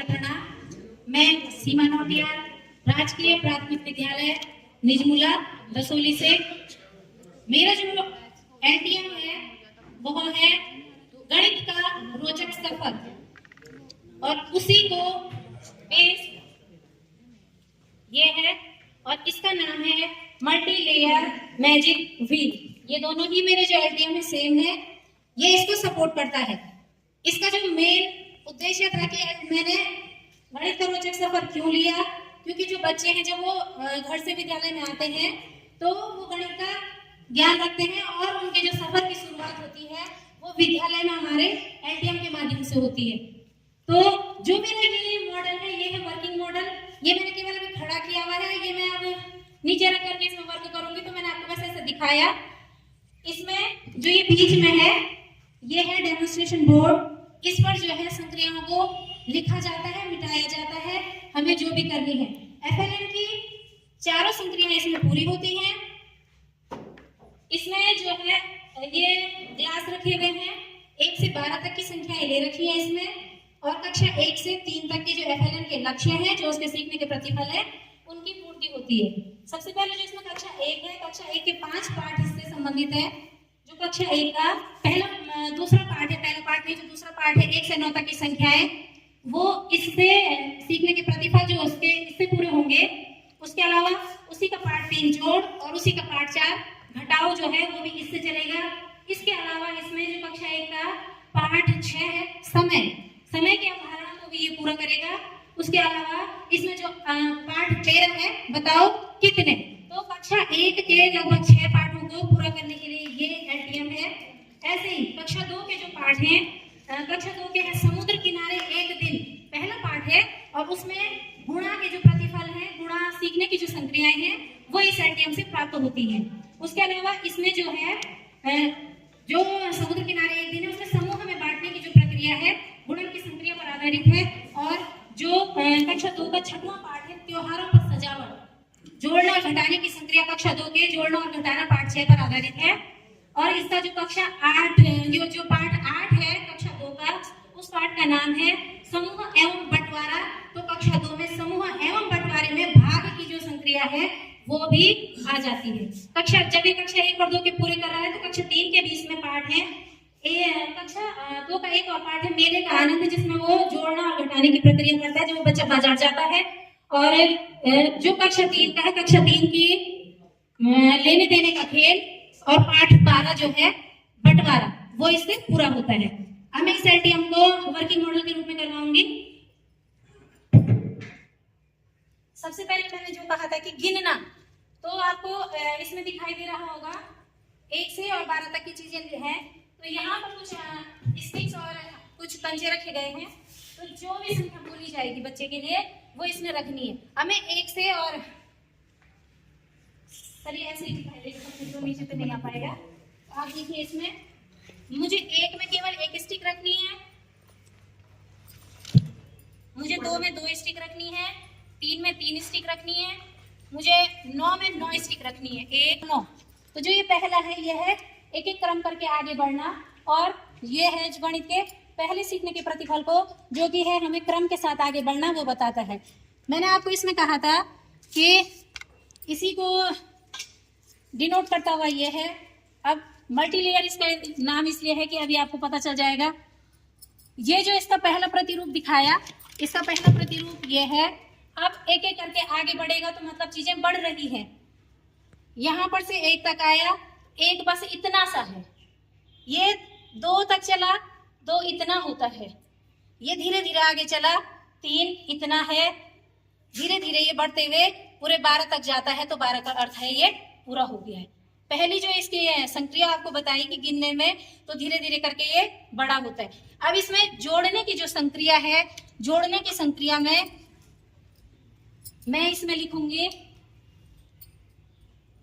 सादर प्रणाम। मैं सीमा नौटियाल, राजकीय प्राथमिक विद्यालय निजमुला रसोली से। मेरा जो एलटीएम है वो है गणित का रोचक सफर, और उसी को पेश ये है, और इसका नाम है मल्टी लेयर मैजिक व्हील। ये दोनों ही मेरे जो एलटीएम है सेम है, ये इसको सपोर्ट करता है। इसका जो मेन उद्देश्य था कि मैंने गणित का रोचक सफर क्यों लिया, क्योंकि जो बच्चे हैं जब वो घर से विद्यालय में आते हैं तो वो गणित का ज्ञान रखते हैं, और उनके जो सफर की शुरुआत होती है वो विद्यालय में हमारे एलटीएम के माध्यम से होती है। तो जो मेरा ये मॉडल है ये है वर्किंग मॉडल। ये मैंने केवल अभी खड़ा किया हुआ है, ये मैं अब नीचे रख करके इसमें वर्क करूंगी तो मैंने आपको बस ऐसे दिखाया। इसमें जो ये बीच में है ये है डेमोन्स्ट्रेशन बोर्ड। इस पर जो है संक्रियाओं को लिखा जाता है, मिटाया जाता है, हमें जो भी करनी है। एफएलएन की चारों संक्रियाएं इसमें पूरी होती हैं। इसमें जो है ये क्लास रखे हुए हैं, 1 से 12 तक की संख्याएं ले रखी है इसमें, और कक्षा 1 से 3 तक के जो एफएलएन के लक्ष्य हैं, जो उसके सीखने के प्रतिफल है, उनकी पूर्ति होती है। सबसे पहले जो इसमें कक्षा 1 है, कक्षा 1 के 5 पाठ इससे संबंधित है। जो कक्षा 1 का दूसरा पार्ट है, पहला पार्ट नहीं जो दूसरा पार्ट है, 1 से 9 तक की संख्याएं, वो इससे सीखने के प्रतिफल जो उसके इससे पूरे होंगे। उसके अलावा उसी का पार्ट 3 जोड़ और उसी का पार्ट 4 घटाओ जो है वो भी इससे चलेगा। इसके अलावा इसमें जो कक्षा 1 का पार्ट 6 है समय की अवधारणा को भी ये पूरा करेगा। उसके अलावा इसमें जो पार्ट 13 है, बताओ कितने, तो कक्षा 1 के लगभग 6 पाठों को पूरा करने के लिए ये एलटीएम है। ऐसे ही कक्षा 2 के जो पाठ हैं, कक्षा 2 के है समुद्र किनारे एक दिन, पहला पाठ है, और उसमें गुणा के जो प्रतिफल है, गुणा सीखने की जो संक्रियाएं हैं वो इस एलटीएम से प्राप्त होती हैं। उसके अलावा इसमें जो है जो समुद्र किनारे एक दिन है उसमें समूह में बांटने की जो प्रक्रिया है गुणन की संक्रिया पर आधारित है। और जो कक्षा 2 का 6वां पाठ है त्योहारों पर सजावट, जोड़ना और घटाने की संक्रिया कक्षा 2 के जोड़ना और घटाना पाठ 6 पर आधारित है। और इसका जो कक्षा 8 जो पाठ 8 है कक्षा 2 का, उस पाठ का नाम है समूह एवं बंटवारा। तो कक्षा 2 में समूह एवं बंटवारे में भाग की जो संक्रिया है वो भी आ जाती है। जब ये कक्षा 1 और 2 के पूरे कर रहा है तो कक्षा 3 के बीच में पाठ है कक्षा 2 का एक और पाठ है मेले का आनंद, जिसमें वो जोड़ना और घटाने की प्रक्रिया करता है जब वो बच्चा बाजार जाता है। और जो कक्षा 3 का है, कक्षा 3 की लेने देने का खेल, और पाठ 12 जो है बंटवारा, वो इससे पूरा होता है। अब मैं इस एलटीएम को वर्किंग मॉडल के रूप में करवाऊंगी। सबसे पहले मैंने जो कहा था कि गिनना, तो आपको इसमें दिखाई दे रहा होगा 1 से और 12 तक की चीजें हैं। तो यहाँ पर कुछ स्टिक्स और कुछ कंचे रखे गए हैं, तो जो भी संख्या बोली जाएगी बच्चे के लिए वो इसमें रखनी है। हमें 1 से और चलिए ऐसे ही दिखाई देगा, तो नीचे पे नहीं आ पाएगा। तो आप देखिए इसमें मुझे 1 में केवल 1 स्टिक रखनी है, मुझे 2 में 2 स्टिक रखनी है, 3 में 3 स्टिक रखनी है, मुझे 9 में 9 स्टिक रखनी है, 1 9। तो जो ये पहला है ये है एक एक क्रम करके आगे बढ़ना, और ये है गणित के पहले सीखने के प्रतिफल को जो कि है हमें क्रम के साथ आगे बढ़ना वो बताता है। मैंने आपको इसमें कहा था कि इसी को डिनोट करता हुआ ये है। अब मल्टी लेयर इसका नाम इसलिए है कि अभी आपको पता चल जाएगा। ये जो इसका पहला प्रतिरूप दिखाया, इसका पहला प्रतिरूप ये है। अब एक एक करके आगे बढ़ेगा तो मतलब चीजें बढ़ रही है। यहां पर से 1 तक आया, 1 बस इतना सा है, ये 2 तक चला, 2 इतना होता है, ये धीरे धीरे आगे चला, 3 इतना है, धीरे धीरे ये बढ़ते हुए पूरे 12 तक जाता है। तो 12 का अर्थ है ये पूरा हो गया है। पहली जो इसकी संक्रिया आपको बताई कि गिनने में, तो धीरे धीरे करके ये बड़ा होता है। अब इसमें जोड़ने की जो संक्रिया है, जोड़ने की संक्रिया में मैं इसमें लिखूंगी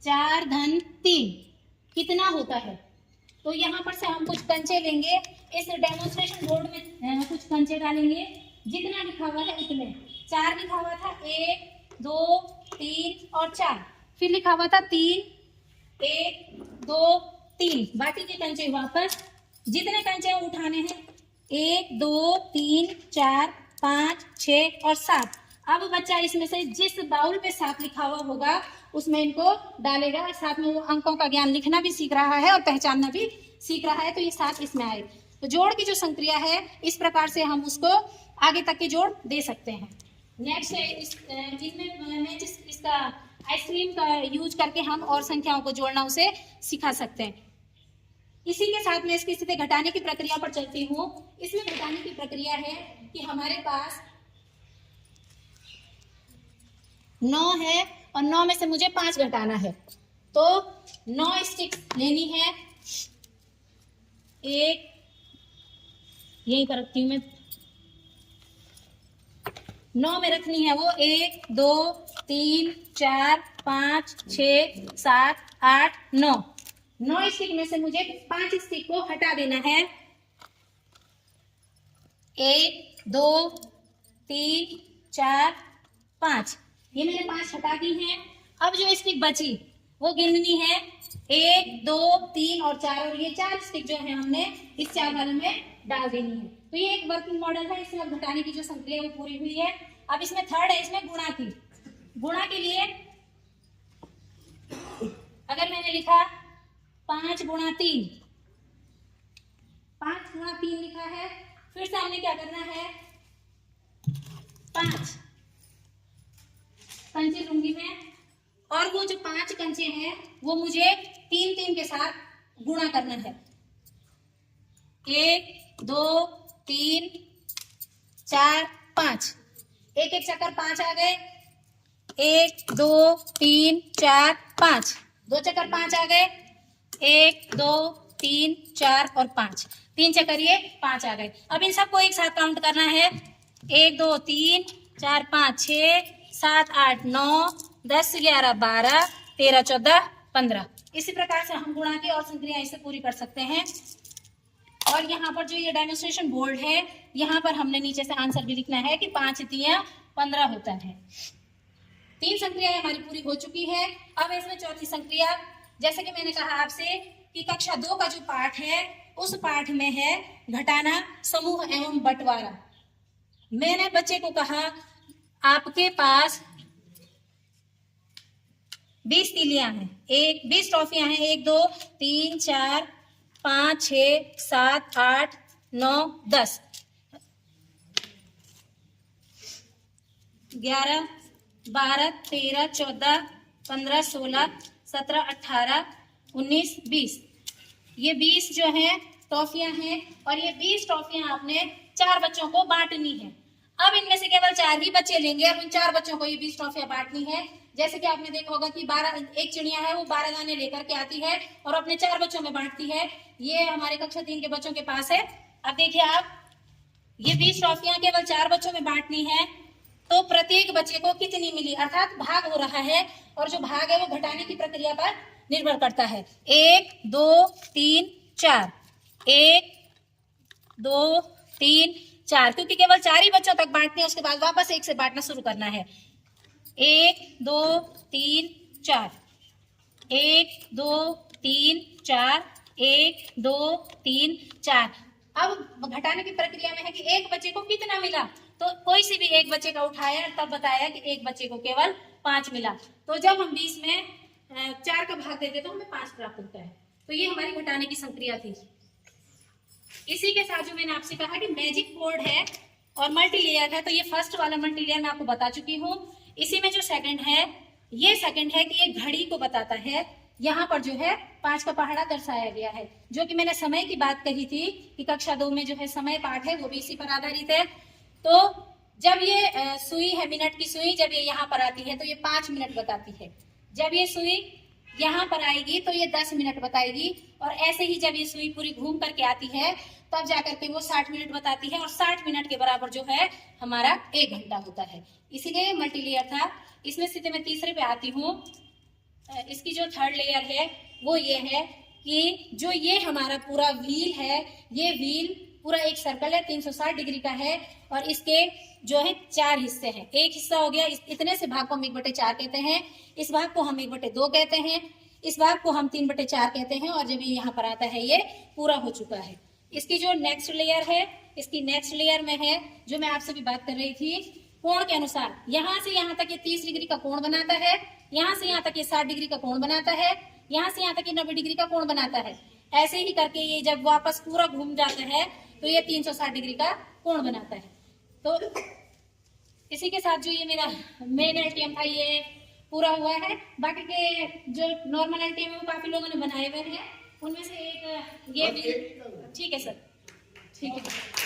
4 धन 3 कितना होता है। तो यहाँ पर से हम कुछ कंचे लेंगे, इस डेमोन्स्ट्रेशन बोर्ड में कुछ कंचे डालेंगे, जितना लिखा हुआ है उतने। 4 लिखा हुआ था, 1 2 3 और 4, फिर लिखा हुआ था 3 1 2 3। बाकी के कंचे वापस, जितने कंचे उठाने हैं 1 2 3 4 5, 6 और 7। अब बच्चा इसमें से जिस बाउल पे 7 लिखा हुआ होगा उसमें इनको डालेगा, और साथ में वो अंकों का ज्ञान लिखना भी सीख रहा है और पहचानना भी सीख रहा है, तो ये 7 इसमें आए। तो जोड़ की जो संक्रिया है इस प्रकार से हम उसको आगे तक के जोड़ दे सकते हैं। नेक्स्ट है इनमें मैं इसका आइसक्रीम का यूज करके हम और संख्याओं को जोड़ना उसे सिखा सकते हैं। इसी के साथ में इसकी स्थिति घटाने की प्रक्रिया पर चलती हूँ। इसमें घटाने की प्रक्रिया है कि हमारे पास 9 है और 9 में से मुझे 5 घटाना है, तो 9 स्टिक्स लेनी है। एक यहीं पर रखती हूँ मैं, 9 में रखनी है वो 1, 2, 3, 4, 5, 6, 7, 8, 9। 9 स्टिक में से मुझे 5 स्टिक को हटा देना है। 1, 2, 3, 4, 5, ये मैंने 5 हटा दी हैं। अब जो स्टिक बची वो गिननी है 1, 2, 3 और 4, और ये 4 स्टिक जो है हमने इस 4 वाले में डाल देनी है। तो ये एक वर्किंग मॉडल है, इसमें अब घटाने की जो संक्रिया वो पूरी हुई है। अब इसमें थर्ड है, इसमें गुणा की। गुणा के लिए अगर मैंने लिखा 5 गुणा 3, 5 गुणा 3 लिखा है, फिर से हमने क्या करना है 5 कंचे लूंगी मैं, और वो जो 5 कंचे हैं वो मुझे 3 के साथ गुणा करना है। 1, 2, 3, 4, 5, एक एक चक्कर 5 आ गए। 1, 2, 3, 4, 5, 2 चक्कर 5 आ गए। 1, 2, 3, 4 और 5, 3 चक्कर ये 5 आ गए। अब इन सबको एक साथ काउंट करना है। 1, 2, 3, 4, 5, 6, 7, 8, 9, 10, 11, 12, 13, 14, 15। इसी प्रकार से हम गुणा की और संक्रिया इसे पूरी कर सकते हैं। और यहाँ पर जो ये डेमोन्स्ट्रेशन बोर्ड है, यहाँ पर हमने नीचे से आंसर भी लिखना है कि 5 तिया 15 होता है। 3 संक्रियाएं हमारी पूरी हो चुकी है। अब इसमें चौथी संक्रिया, जैसे कि मैंने कहा आपसे कि कक्षा 2 का जो पाठ है उस पाठ में है घटाना, समूह एवं बंटवारा। मैंने बच्चे को कहा आपके पास 20 तीलियां हैं, 20 ट्रॉफियां हैं, 1, 2, 3, 4, 5, 6, 7, 8, 9, 10, 11, 12, 13, 14, 15, 16, 17, 18, 19, 20। ये 20 जो है ट्रॉफियां हैं, और ये 20 ट्रॉफियां आपने 4 बच्चों को बांटनी है। अब इनमें से केवल 4 ही बच्चे लेंगे और उन 4 बच्चों को ये 20 ट्रॉफियां बांटनी है। जैसे कि आपने देखा होगा कि 12 एक चिड़िया है, वो 12 दाने लेकर के आती है और अपने 4 बच्चों में बांटती है। ये हमारे कक्षा 3 के बच्चों के पास है। अब देखिए आप, ये 20 ट्रॉफियां केवल 4 बच्चों में बांटनी है, तो प्रत्येक बच्चे को कितनी मिली, अर्थात भाग हो रहा है, और जो भाग है वो घटाने की प्रक्रिया पर निर्भर करता है। 1, 2, 3, 4, 1, 2, 3, 4, क्योंकि केवल 4 ही बच्चों तक बांटने, उसके बाद वापस 1 से बांटना शुरू करना है। 1, 2, 3, 4, 1, 2, 3, 4, 1, 2, 3, 4। अब घटाने की प्रक्रिया में है कि एक बच्चे को कितना मिला, तो कोई सी भी एक बच्चे का उठाया, तब बताया कि एक बच्चे को केवल 5 मिला। तो जब हम 20 में 4 का भाग देते तो हमें 5 प्राप्त होता है। तो ये हमारी घटाने की संक्रिया थी। इसी के साथ जो मैंने आपसे कहा कि मैजिक बोर्ड है और मल्टी लेयर है, तो ये फर्स्ट वाला मल्टी लेयर मैं आपको बता चुकी हूँ। इसी में जो सेकंड है, ये सेकंड है कि ये घड़ी को बताता है। यहाँ पर जो है 5 का पहाड़ा दर्शाया गया है, जो कि मैंने समय की बात कही थी कि कक्षा 2 में जो है समय पाठ है वो भी इसी पर आधारित है। तो जब ये सुई है, मिनट की सुई, जब ये यहाँ पर आती है तो ये 5 मिनट बताती है। जब ये सुई यहाँ पर आएगी तो ये 10 मिनट बताएगी, और ऐसे ही जब ये सुई पूरी घूम करके आती है तब जाकर के वो 60 मिनट बताती है, और 60 मिनट के बराबर जो है हमारा 1 घंटा होता है। इसीलिए मल्टी लेयर था। इसमें स्थिति में तीसरे पे आती हूँ। इसकी जो थर्ड लेयर है वो ये है कि जो ये हमारा पूरा व्हील है, ये व्हील पूरा एक सर्कल है, 360 डिग्री का है, और इसके जो है 4 हिस्से हैं। एक हिस्सा हो गया, इतने से भाग को हम 1/4 कहते हैं, इस भाग को हम 1/2 कहते हैं, इस भाग को हम 3/4 कहते हैं, और जब ये यहाँ पर आता है ये पूरा हो चुका है। इसकी जो नेक्स्ट लेयर है, इसकी नेक्स्ट लेयर में है जो मैं आपसे भी बात कर रही थी, कोण के अनुसार यहां से यहां तक ये 30 डिग्री का कोण बनाता है, यहां से यहां तक ये 60 डिग्री का कोण बनाता है, यहां से यहां तक ये 90 डिग्री का कोण बनाता है। ऐसे ही करके ये जब वापस पूरा घूम जाता है तो ये 360 डिग्री का कोण बनाता है। तो इसी के साथ जो ये मेरा मेन एलटीएम था ये पूरा हुआ है। बाकी के जो नॉर्मल एलटीएम है वो काफी लोगों ने बनाए हुए हैं, उनमें से एक ये भी। ठीक है सर, ठीक है।